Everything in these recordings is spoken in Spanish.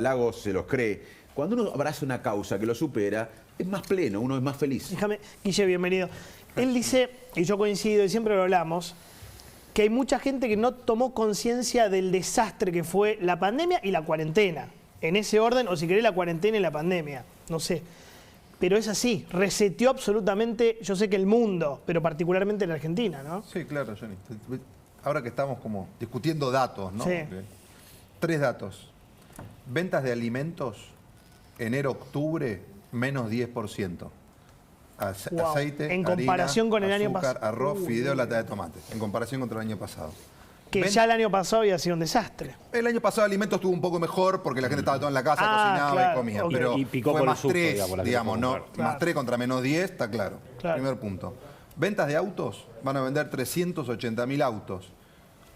Lagos se los cree. Cuando uno abraza una causa que lo supera, es más pleno, uno es más feliz. Déjame, Guille, bienvenido. Él dice, y yo coincido, y siempre lo hablamos, que hay mucha gente que no tomó conciencia del desastre que fue la pandemia y la cuarentena. En ese orden, o si querés, la cuarentena y la pandemia. No sé. Pero es así, reseteó absolutamente, yo sé que el mundo, pero particularmente la Argentina, ¿no? Sí, claro, Johnny. Ahora que estamos como discutiendo datos, ¿no? Sí. Okay. 3 datos. Ventas de alimentos, enero-octubre, menos 10%. Wow. Aceite, en comparación harina, con el año azúcar, pasado. arroz, fideo, lata de tomate. En comparación contra el año pasado. Que ya el año pasado había sido un desastre. El año pasado alimentos estuvo un poco mejor porque la gente estaba toda en la casa, cocinaba claro, y comía. okay. Pero y picó fue por el más susto, 3, digamos, ¿no? claro. Más 3 contra menos 10, está claro. Claro. Primer punto. Ventas de autos, van a vender 380.000 autos.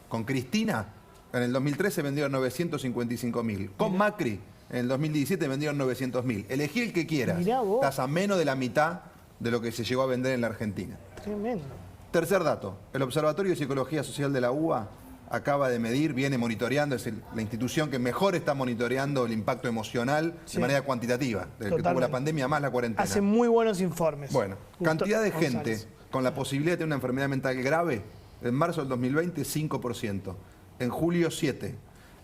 Con Cristina, en el 2013 vendieron 955.000. Con Macri, en el 2017 vendieron 900.000. Elegí el que quieras. Mirá vos. Estás a menos de la mitad de lo que se llegó a vender en la Argentina. Tremendo. Tercer dato, el Observatorio de Psicología Social de la UBA acaba de medir, viene monitoreando, es la institución que mejor está monitoreando el impacto emocional de manera cuantitativa, del que tuvo la pandemia más la cuarentena. Hace muy buenos informes. Bueno, cantidad de González. gente con la posibilidad de tener una enfermedad mental grave, en marzo del 2020 5%, en julio 7%,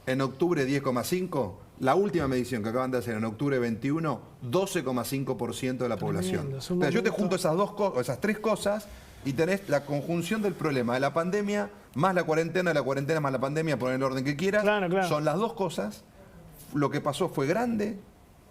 en octubre 10,5%, la última medición que acaban de hacer en octubre 21, 12,5% de la población. es un Pero yo te momento. junto esas 3 cosas y tenés la conjunción del problema de la pandemia más la cuarentena más la pandemia, poner el orden que quieras. Claro, claro. Son las 2 cosas. Lo que pasó fue grande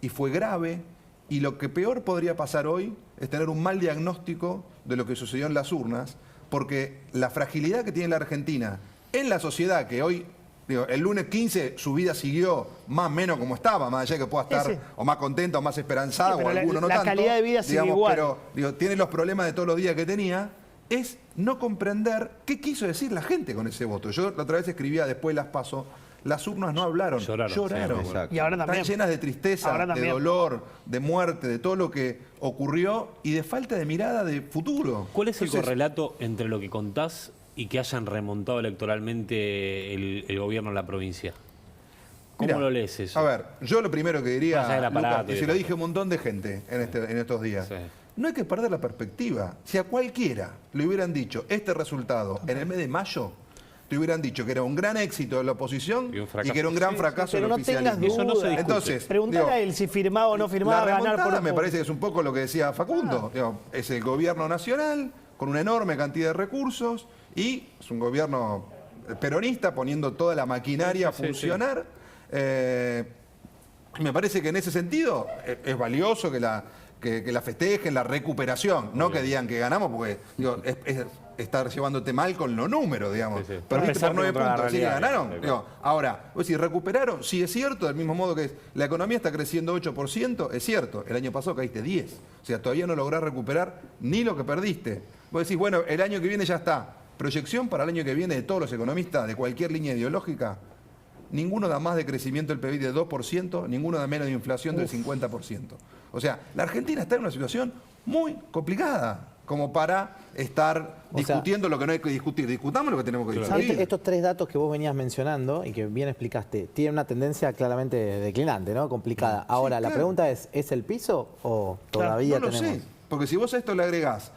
y fue grave. Y lo que peor podría pasar hoy es tener un mal diagnóstico de lo que sucedió en las urnas, porque la fragilidad que tiene la Argentina en la sociedad, que hoy, digo, el lunes 15 su vida siguió más o menos como estaba, más allá de que pueda estar Sí. o más contenta o más esperanzada, Sí, o pero alguno no la tanto. calidad de vida sigue igual. Pero digo, tiene los problemas de todos los días que tenía, es no comprender qué quiso decir la gente con ese voto. Yo la otra vez escribía después las PASO, las urnas no hablaron, lloraron. exacto. Y ahora también. Están llenas de tristeza, Ahora de también. dolor, de muerte, de todo lo que ocurrió y de falta de mirada de futuro. ¿Cuál es el Entonces, correlato entre lo que contás y que hayan remontado electoralmente el gobierno en la provincia? ¿Cómo mirá, lo lees eso? A ver, yo lo primero que diría, Más allá del aparato Lucas, y y se lo demás. dije a un montón de gente en estos días, Sí. no hay que perder la perspectiva. Si a cualquiera le hubieran dicho este resultado en el mes de mayo, te hubieran dicho que era un gran éxito de la oposición Y un y fracaso. que era un gran fracaso Pero del no tengas oficialismo. Eso no se dudas. discute. Entonces, Preguntale digo, a él si firmaba o no firmaba, la ganar remontada por me parece que es un poco lo que decía Facundo. Digo, es el gobierno nacional con una enorme cantidad de recursos y es un gobierno peronista poniendo toda la maquinaria a funcionar. Me parece que en ese sentido es valioso que la festejen, la recuperación, no que digan que ganamos, porque digo, es estar llevándote mal con los números, digamos. Sí, sí. Perdiste Empezar por 9 contra la puntos, ¿sí que realidad, ganaron? sí, Digo, ahora, si recuperaron, sí es cierto, del mismo modo que la economía está creciendo 8%, es cierto, el año pasado caíste 10%. O sea, todavía no lográs recuperar ni lo que perdiste. Vos decís, bueno, el año que viene ya está. Proyección para el año que viene de todos los economistas de cualquier línea ideológica. Ninguno da más de crecimiento del PIB del 2%, ninguno da menos de inflación del 50%. O sea, la Argentina está en una situación muy complicada como para estar discutiendo lo que no hay que discutir. Discutamos lo que tenemos que discutir. Estos 3 datos que vos venías mencionando y que bien explicaste, tienen una tendencia claramente declinante, ¿no? Complicada. Ahora, Sí, la claro. pregunta ¿es el piso o todavía No lo tenemos? sé, porque si vos a esto le agregás,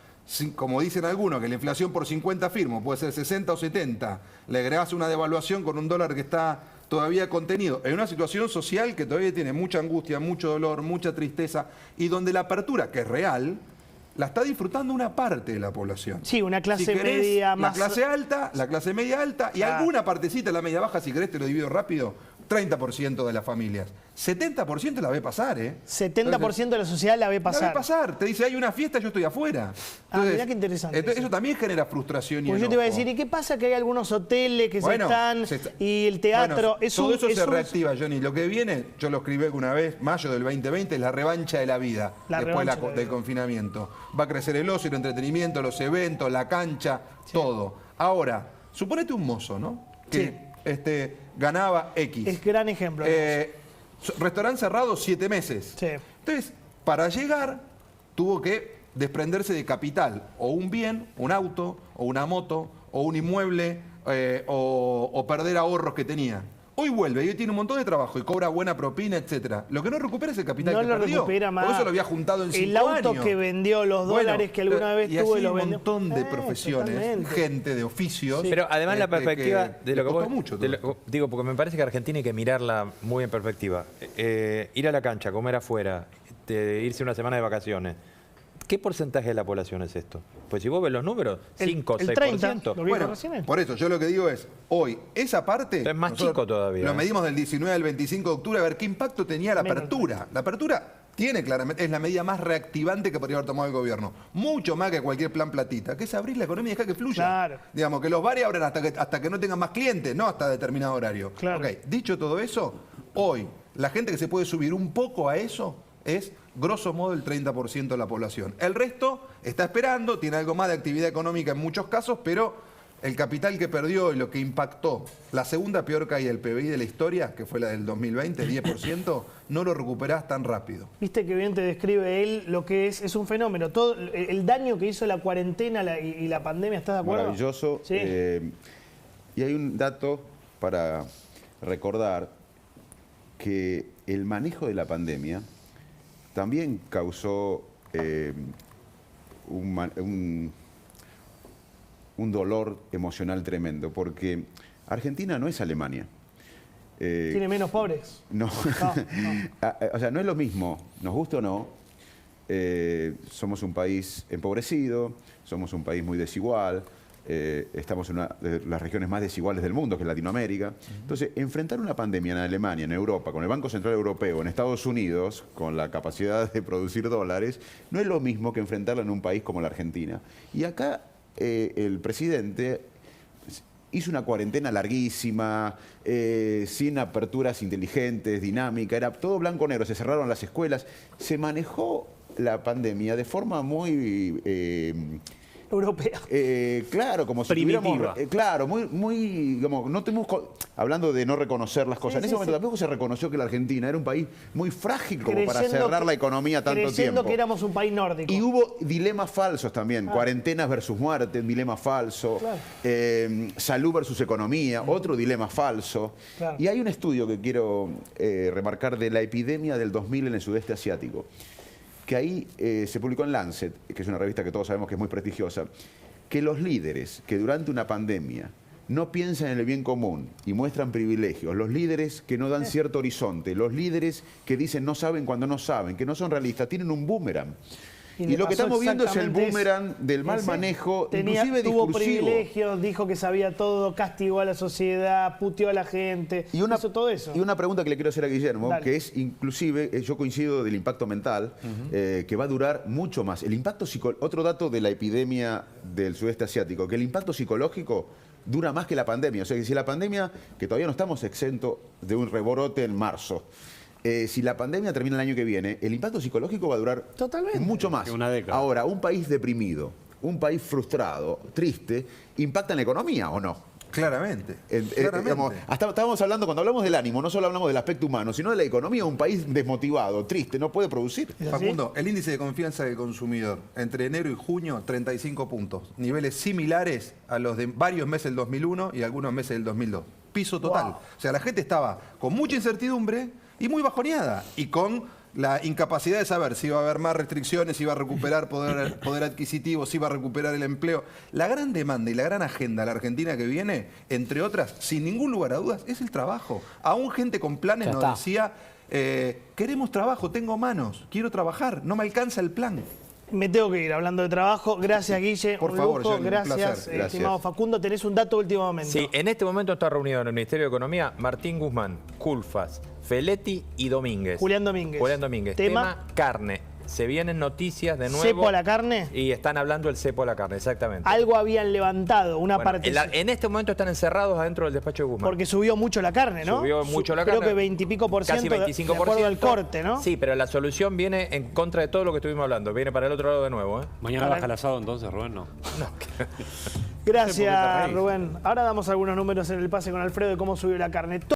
como dicen algunos, que la inflación por 50 firmos puede ser 60 o 70, le agregás una devaluación con un dólar que está todavía contenido en una situación social que todavía tiene mucha angustia, mucho dolor, mucha tristeza, y donde la apertura, que es real, la está disfrutando una parte de la población. Sí, una clase Si querés, media más. La clase alta, la clase media alta y alguna partecita de la media baja, si querés te lo divido rápido, 30% de las familias. 70% la ve pasar, ¿eh? 70% de la sociedad la ve La pasar. ve pasar. Te dice, hay una fiesta, yo estoy afuera. Mirá qué interesante Eso eso. también genera frustración y Porque yo te iba a enojo. decir, ¿y qué pasa que hay algunos hoteles que Bueno, se están y el teatro? Bueno, todo eso se reactiva, Johnny. Lo que viene, yo lo escribí alguna vez, mayo del 2020, es la revancha de la vida después del confinamiento. Va a crecer el ocio, el entretenimiento, los eventos, la cancha, todo. Ahora, suponete un mozo, ¿no? Que ganaba X. Es gran ejemplo. Restaurante cerrado 7 meses. Sí. Entonces, para llegar, tuvo que desprenderse de capital, o un bien, un auto, o una moto, o un inmueble, o perder ahorros que tenía. Hoy vuelve y hoy tiene un montón de trabajo y cobra buena propina, etcétera. Lo que no recupera es el capital que No lo perdió. recupera más. Por eso lo había juntado en 5 El años. auto que vendió, los dólares que alguna vez y tuvo así y los un vendió. montón de profesiones, Totalmente. gente de oficios. Pero además la perspectiva de lo que costó vos... mucho de todo. digo, porque me parece que Argentina hay que mirarla muy en perspectiva. Ir a la cancha, comer afuera, irse una semana de vacaciones. ¿Qué porcentaje de la población es esto? Pues si vos ves los números, 5 o 6%. 30, lo Bueno, recién. por eso yo lo que digo es, hoy, esa parte... Es más nosotros chico todavía, Lo ¿eh? medimos del 19 al 25 de octubre a ver qué impacto tenía la Menos. apertura. La apertura tiene claramente, es la medida más reactivante que podría haber tomado el gobierno. Mucho más que cualquier plan platita, que es abrir la economía y dejar que fluya. Claro. Digamos, que los bares abran hasta que no tengan más clientes, no hasta determinado horario. Claro. Ok, dicho todo eso, hoy, la gente que se puede subir un poco a eso es, grosso modo, el 30% de la población. El resto está esperando, tiene algo más de actividad económica en muchos casos, pero el capital que perdió y lo que impactó la segunda peor caída del PBI de la historia, que fue la del 2020, 10%, no lo recuperás tan rápido. Viste que bien te describe él lo que es un fenómeno. Todo el daño que hizo la cuarentena y la pandemia, ¿estás de acuerdo? Maravilloso. Sí. Y hay un dato para recordar que el manejo de la pandemia también causó un dolor emocional tremendo, porque Argentina no es Alemania. Tiene menos pobres. No. O sea, no es lo mismo, nos gusta o no. Somos un país empobrecido, somos un país muy desigual, estamos en una de las regiones más desiguales del mundo, que es Latinoamérica. Entonces, enfrentar una pandemia en Alemania, en Europa, con el Banco Central Europeo, en Estados Unidos, con la capacidad de producir dólares, no es lo mismo que enfrentarla en un país como la Argentina. Y acá el presidente hizo una cuarentena larguísima, sin aperturas inteligentes, dinámica, era todo blanco-negro, se cerraron las escuelas, se manejó la pandemia de forma muy... Europea. claro, como si Primitiva. tuviéramos... claro, muy digamos, no tenemos... Hablando de no reconocer las cosas, Sí, en ese sí, momento sí. tampoco se reconoció que la Argentina era un país muy frágil como para Creyendo cerrar que- la economía tanto creyendo tiempo. que éramos un país nórdico. Y hubo dilemas falsos también, cuarentenas versus muerte, un dilema falso, Claro. salud versus economía, otro dilema falso. Claro. Y hay un estudio que quiero remarcar de la epidemia del 2000 en el sudeste asiático, que ahí se publicó en Lancet, que es una revista que todos sabemos que es muy prestigiosa, que los líderes que durante una pandemia no piensan en el bien común y muestran privilegios, los líderes que no dan cierto horizonte, los líderes que dicen no saben cuando no saben, que no son realistas, tienen un boomerang. Y Y le lo que pasó estamos viendo es el exactamente boomerang del mal Ese manejo, tenía, inclusive tuvo discursivo. privilegios, dijo que sabía todo, castigó a la sociedad, puteó a la gente, hizo todo eso. Y una pregunta que le quiero hacer a Guillermo, Dale. que es inclusive, yo coincido del impacto mental, que va a durar mucho más. El impacto otro dato de la epidemia del sudeste asiático, que el impacto psicológico dura más que la pandemia. O sea, que si la pandemia, que todavía no estamos exentos de un rebrote en marzo, si la pandemia termina el año que viene, el impacto psicológico va a durar Totalmente. mucho más. Una década. Ahora, un país deprimido, un país frustrado, triste, ¿impacta en la economía o no? Claramente. Digamos, hasta estábamos hablando, cuando hablamos del ánimo, no solo hablamos del aspecto humano, sino de la economía. Un país desmotivado, triste, no puede producir. ¿Es así? Facundo, el índice de confianza del consumidor entre enero y junio, 35 puntos. Niveles similares a los de varios meses del 2001 y algunos meses del 2002. Piso total. Wow. O sea, la gente estaba con mucha incertidumbre y muy bajoneada. Y con la incapacidad de saber si iba a haber más restricciones, si iba a recuperar poder adquisitivo, si iba a recuperar el empleo. La gran demanda y la gran agenda de la Argentina que viene, entre otras, sin ningún lugar a dudas, es el trabajo. Aún gente con planes Ya nos está. decía, queremos trabajo, tengo manos, quiero trabajar, no me alcanza el plan. Me tengo que ir hablando de trabajo. Gracias, Guille. Por un favor, lujo. Johnny, un Gracias, placer. Gracias. estimado Facundo. Tenés un dato de último momento. Sí, en este momento está reunido en el Ministerio de Economía Martín Guzmán, Culfas, Feletti y Domínguez. Julián Domínguez. Julián Domínguez. Tema carne. Se vienen noticias de nuevo. cepo a la carne. Y están hablando del cepo a la carne, exactamente. Algo habían levantado, una Bueno, parte. en este momento están encerrados adentro del despacho de Guzmán. Porque subió mucho la carne, ¿no? Subió mucho la carne. Creo que 20 y pico por Casi ciento, 25%. de acuerdo al corte, ¿no? Sí, pero la solución viene en contra de todo lo que estuvimos hablando. Viene para el otro lado de nuevo, ¿eh? Mañana Para- baja el asado entonces, Rubén, no. Gracias, reís. Rubén. Ahora damos algunos números en el pase con Alfredo de cómo subió la carne.